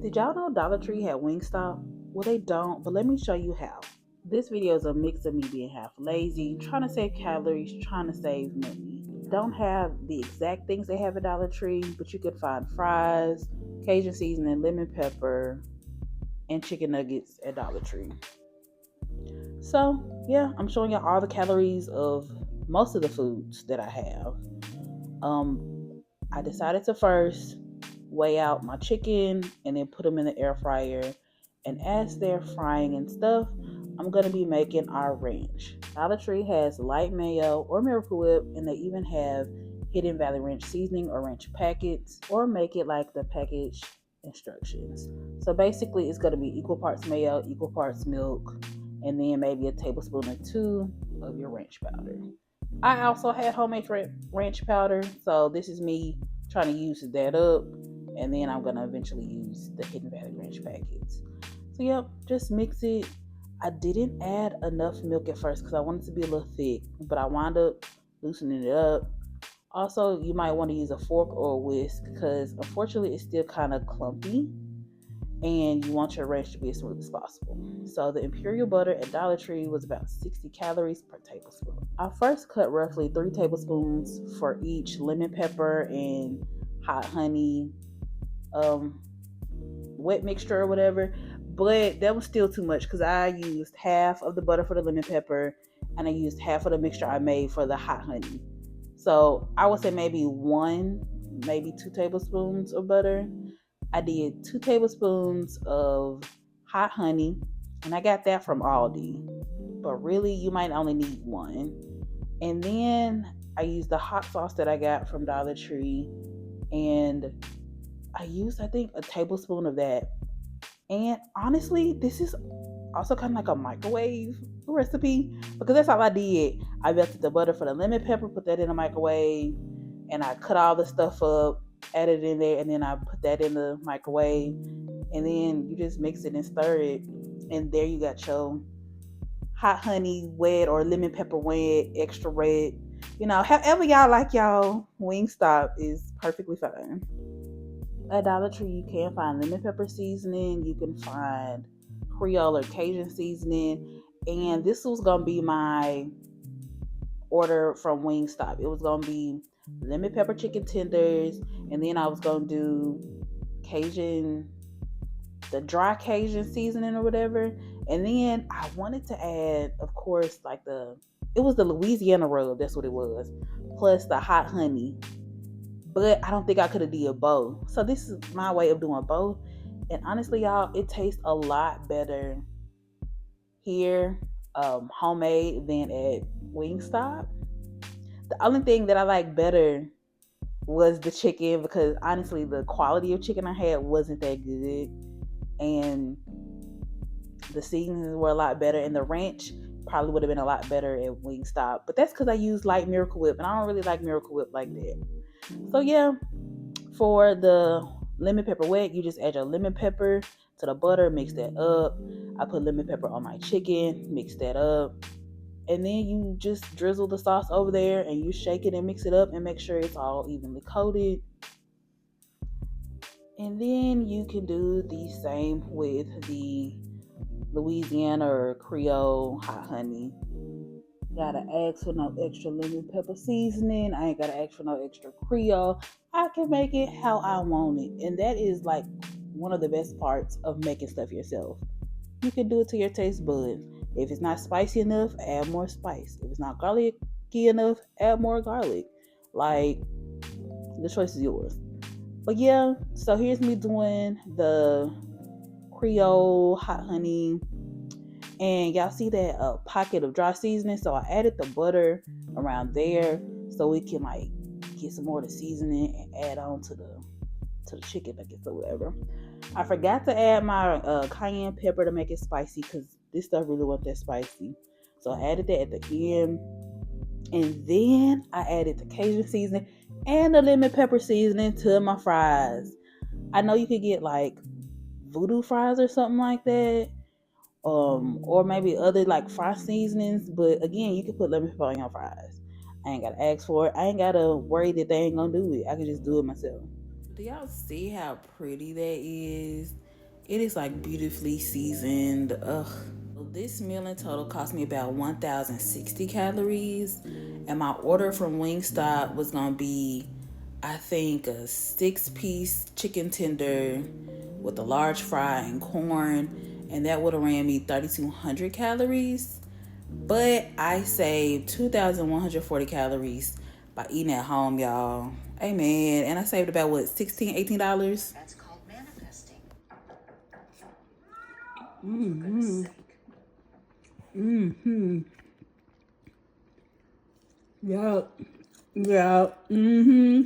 Did y'all know Dollar Tree had Wingstop? Well, they don't, but let me show you how. This video is a mix of me being half lazy, trying to save calories, trying to save money. Don't have the exact things they have at Dollar Tree, but you could find fries, Cajun seasoning, lemon pepper, and chicken nuggets at Dollar Tree. So, yeah, I'm showing you all the calories of most of the foods that I have. I decided to first weigh out my chicken and then put them in the air fryer. And as they're frying and stuff, I'm going to be making our ranch. Dollar Tree has light mayo or Miracle Whip, and they even have Hidden Valley Ranch seasoning or ranch packets, or make it like the package instructions. So basically, it's going to be equal parts mayo, equal parts milk, and then maybe a tablespoon or two of your ranch powder. I also had homemade ranch powder, so this is me trying to use that up, and then I'm going to eventually use the Hidden Valley Ranch packets. So yep, just mix it. I didn't add enough milk at first because I wanted it to be a little thick, but I wound up loosening it up. Also, you might want to use a fork or a whisk because unfortunately it's still kind of clumpy, and you want your ranch to be as smooth as possible. So the Imperial butter at Dollar Tree was about 60 calories per tablespoon. I first cut roughly 3 tablespoons for each lemon pepper and hot honey wet mixture or whatever, but that was still too much because I used half of the butter for the lemon pepper and I used half of the mixture I made for the hot honey. So I would say maybe 2 tablespoons of butter. I did 2 tablespoons of hot honey, and I got that from Aldi. But really, you might only need 1. And then I used the hot sauce that I got from Dollar Tree, and I used, I think, a tablespoon of that. And honestly, this is also kind of like a microwave recipe because that's all I did. I melted the butter for the lemon pepper, put that in the microwave, and I cut all the stuff up, added it in there, and then I put that in the microwave, and then you just mix it and stir it, and there you got your hot honey wet or lemon pepper wet, extra red. However y'all like y'all Wingstop is perfectly fine. At Dollar Tree, you can find lemon pepper seasoning. You can find Creole or Cajun seasoning. And this was going to be my order from Wingstop. It was going to be lemon pepper chicken tenders. And then I was going to do Cajun, the dry Cajun seasoning or whatever. And then I wanted to add, of course, it was the Louisiana rub. That's what it was. Plus the hot honey. But I don't think I could have did both. So this is my way of doing both. And honestly, y'all, it tastes a lot better here, homemade, than at Wingstop. The only thing that I like better was the chicken because honestly, the quality of chicken I had wasn't that good. And the seasonings were a lot better. And the ranch probably would have been a lot better at Wingstop. But that's because I used light Miracle Whip. And I don't really like Miracle Whip like that. So yeah, for the lemon pepper wet, you just add your lemon pepper to the butter, mix that up. I put lemon pepper on my chicken, mix that up. And then you just drizzle the sauce over there and you shake it and mix it up and make sure it's all evenly coated. And then you can do the same with the Louisiana or Creole hot honey. Gotta ask for no extra lemon pepper seasoning. I ain't gotta ask for no extra Creole. I can make it how I want it. And that is like one of the best parts of making stuff yourself. You can do it to your taste buds. If it's not spicy enough, add more spice. If it's not garlicky enough, add more garlic. Like, the choice is yours. But yeah, so here's me doing the Creole hot honey. And y'all see that pocket of dry seasoning? So I added the butter around there so we can get some more of the seasoning and add on to the chicken nuggets or whatever. I forgot to add my cayenne pepper to make it spicy because this stuff really wasn't that spicy. So I added that at the end. And then I added the Cajun seasoning and the lemon pepper seasoning to my fries. I know you could get voodoo fries or something like that. Or maybe other fry seasonings, but again, you can put lemon pepper on your fries. I ain't gotta ask for it. I ain't gotta worry that they ain't gonna do it. I can just do it myself. Do y'all see how pretty that is? It is like beautifully seasoned. Ugh. This meal in total cost me about 1,060 calories, and my order from Wingstop was gonna be, I think, a 6-piece chicken tender with a large fry and corn, and that would have ran me 3,200 calories. But I saved 2,140 calories by eating at home, y'all. Amen. And I saved about what, $16, $18? That's called manifesting. Mm-hmm. Mm-hmm. Yup. Yup. Mm-hmm.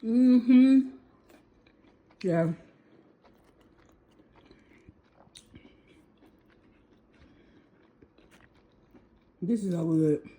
Mm-hmm. Yeah. This is so good.